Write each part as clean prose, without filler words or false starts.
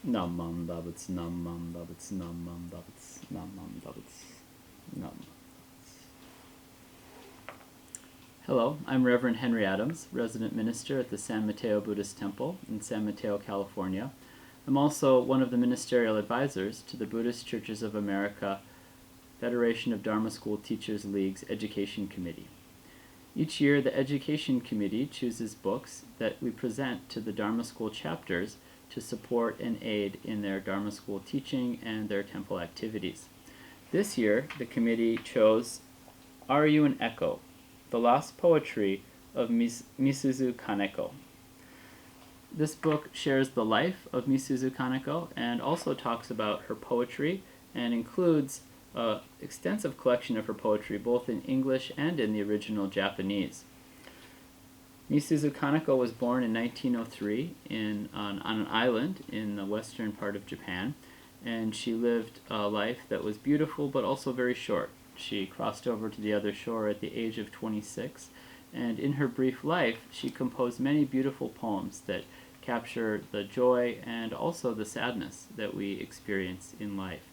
Namam Dabats, Namam Dabats, Namam Dabats, Namam Dabats, Nam. Hello, I'm Reverend Henry Adams, resident minister at the San Mateo Buddhist Temple in San Mateo, California. I'm also one of the ministerial advisors to the Buddhist Churches of America Federation of Dharma School Teachers League's Education Committee. Each year, the Education Committee chooses books that we present to the Dharma School chapters to support and aid in their Dharma School teaching and their temple activities. This year, the committee chose Are You an Echo? The Lost Poetry of Misuzu Kaneko. This book shares the life of Misuzu Kaneko and also talks about her poetry and includes an extensive collection of her poetry both in English and in the original Japanese. Misuzu Kaneko was born in 1903 on an island in the western part of Japan, and she lived a life that was beautiful but also very short. She crossed over to the other shore at the age of 26, and in her brief life she composed many beautiful poems that capture the joy and also the sadness that we experience in life.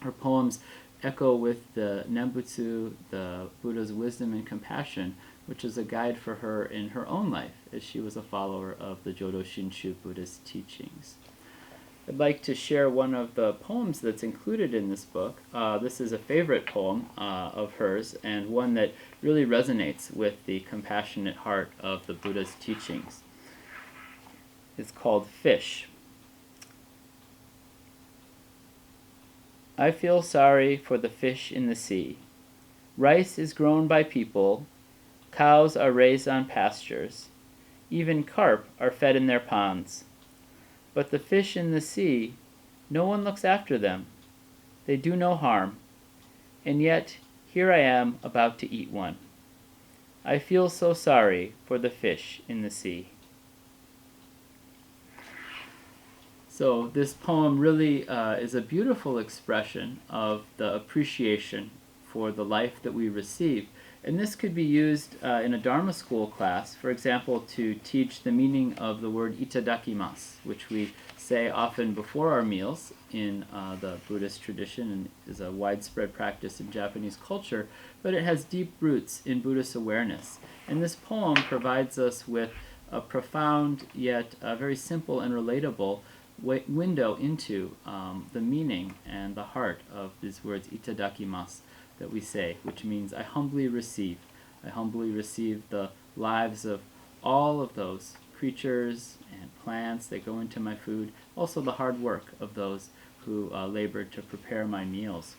Her poems echo with the Nembutsu, the Buddha's wisdom and compassion, which is a guide for her in her own life as she was a follower of the Jodo Shinshu Buddhist teachings. I'd like to share one of the poems that's included in this book. This is a favorite poem of hers and one that really resonates with the compassionate heart of the Buddha's teachings. It's called Fish. I feel sorry for the fish in the sea. Rice is grown by people, cows are raised on pastures, even carp are fed in their ponds. But the fish in the sea, no one looks after them. They do no harm. And yet, here I am about to eat one. I feel so sorry for the fish in the sea. So this poem really is a beautiful expression of the appreciation for the life that we receive. And this could be used in a Dharma school class, for example, to teach the meaning of the word itadakimasu, which we say often before our meals in the Buddhist tradition and is a widespread practice in Japanese culture, but it has deep roots in Buddhist awareness. And this poem provides us with a profound yet very simple and relatable window into the meaning and the heart of these words itadakimasu that we say, which means I humbly receive. I humbly receive the lives of all of those creatures and plants that go into my food, also the hard work of those who labored to prepare my meals.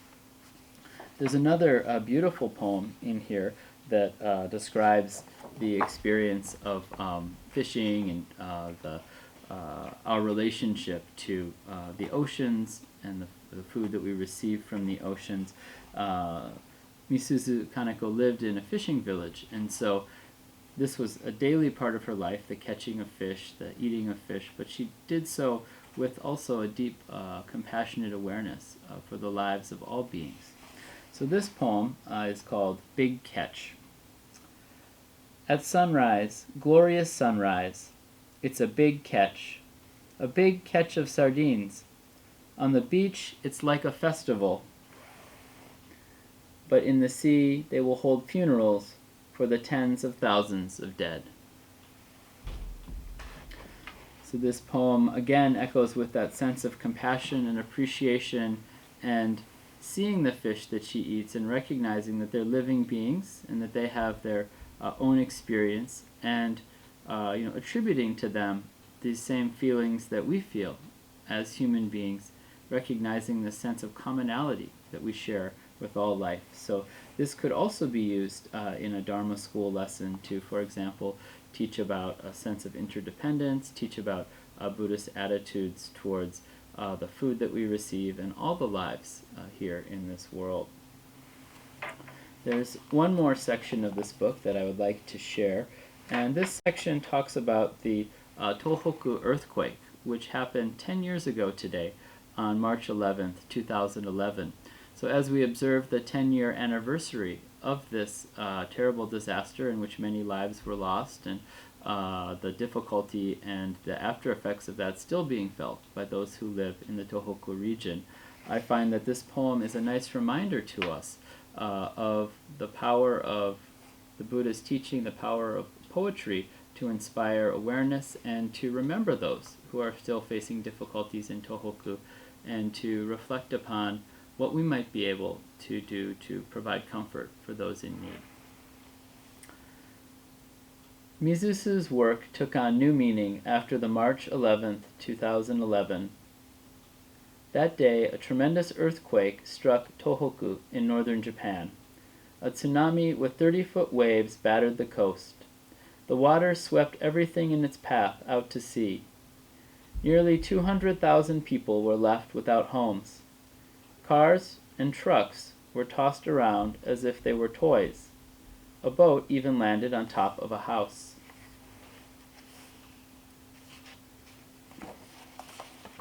There's another beautiful poem in here that describes the experience of fishing and our relationship to the oceans and the food that we receive from the oceans. Misuzu Kaneko lived in a fishing village, and so this was a daily part of her life, the catching of fish, the eating of fish, but she did so with also a deep compassionate awareness for the lives of all beings. So this poem is called Big Catch. At sunrise, glorious sunrise, it's a big catch of sardines. On the beach, it's like a festival. But in the sea, they will hold funerals for the tens of thousands of dead. So this poem again echoes with that sense of compassion and appreciation and seeing the fish that she eats and recognizing that they're living beings and that they have their own experience and attributing to them these same feelings that we feel as human beings, recognizing the sense of commonality that we share with all life. So this could also be used in a Dharma school lesson to, for example, teach about a sense of interdependence, teach about Buddhist attitudes towards the food that we receive and all the lives here in this world. There's one more section of this book that I would like to share, and this section talks about the Tohoku earthquake, which happened 10 years ago today on March 11th, 2011. So as we observe the 10-year anniversary of this terrible disaster in which many lives were lost and the difficulty and the after effects of that still being felt by those who live in the Tohoku region, I find that this poem is a nice reminder to us of the power of the Buddha's teaching, the power of poetry to inspire awareness and to remember those who are still facing difficulties in Tohoku, and to reflect upon what we might be able to do to provide comfort for those in need. Mizusu's work took on new meaning after the March 11, 2011. That day, a tremendous earthquake struck Tohoku in northern Japan. A tsunami with 30-foot waves battered the coast. The water swept everything in its path out to sea. Nearly 200,000 people were left without homes. Cars and trucks were tossed around as if they were toys. A boat even landed on top of a house.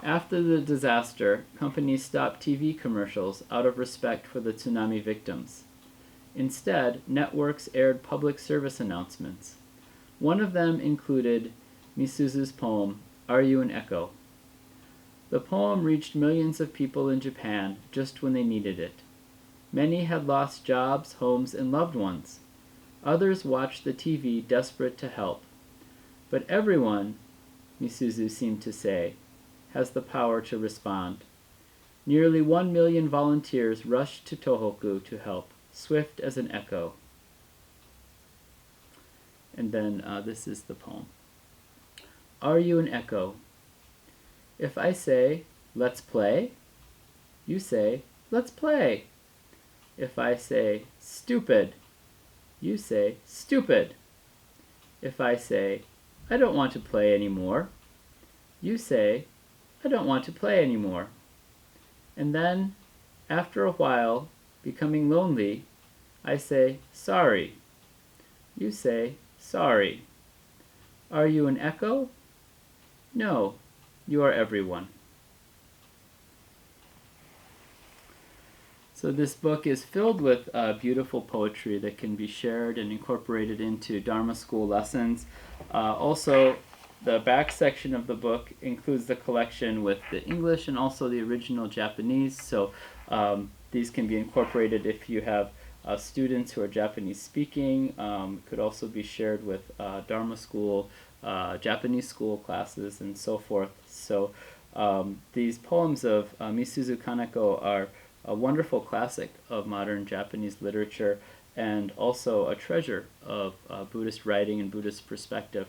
After the disaster, companies stopped TV commercials out of respect for the tsunami victims. Instead, networks aired public service announcements. One of them included Misuzu's poem, "Are You an Echo?" The poem reached millions of people in Japan just when they needed it. Many had lost jobs, homes, and loved ones. Others watched the TV desperate to help. But everyone, Misuzu seemed to say, has the power to respond. Nearly 1 million volunteers rushed to Tohoku to help, swift as an echo. And then this is the poem. Are you an echo? If I say, let's play, you say, let's play. If I say, stupid, you say, stupid. If I say, I don't want to play anymore, you say, I don't want to play anymore. And then, after a while, becoming lonely, I say, sorry. You say, sorry. Are you an echo? No, you are everyone. So this book is filled with beautiful poetry that can be shared and incorporated into Dharma school lessons. Also, the back section of the book includes the collection with the English and also the original Japanese. So these can be incorporated if you have students who are Japanese speaking. Could also be shared with Dharma school, Japanese school classes, and so forth. So these poems of Misuzu Kaneko are a wonderful classic of modern Japanese literature and also a treasure of Buddhist writing and Buddhist perspective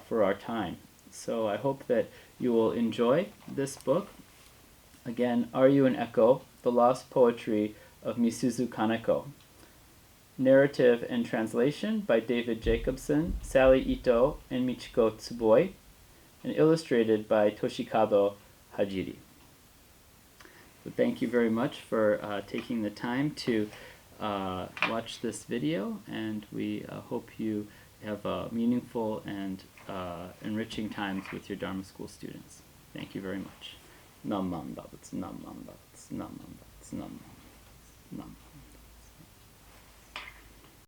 for our time. So I hope that you will enjoy this book. Again, Are You an Echo? The Lost Poetry of Misuzu Kaneko. Narrative and translation by David Jacobson, Sally Ito, and Michiko Tsuboi, and illustrated by Toshikado Hajiri. So thank you very much for taking the time to watch this video, and we hope you have meaningful and enriching times with your Dharma school students. Thank you very much. Nam Nam Nam Nam Nam Nam Nam Nam.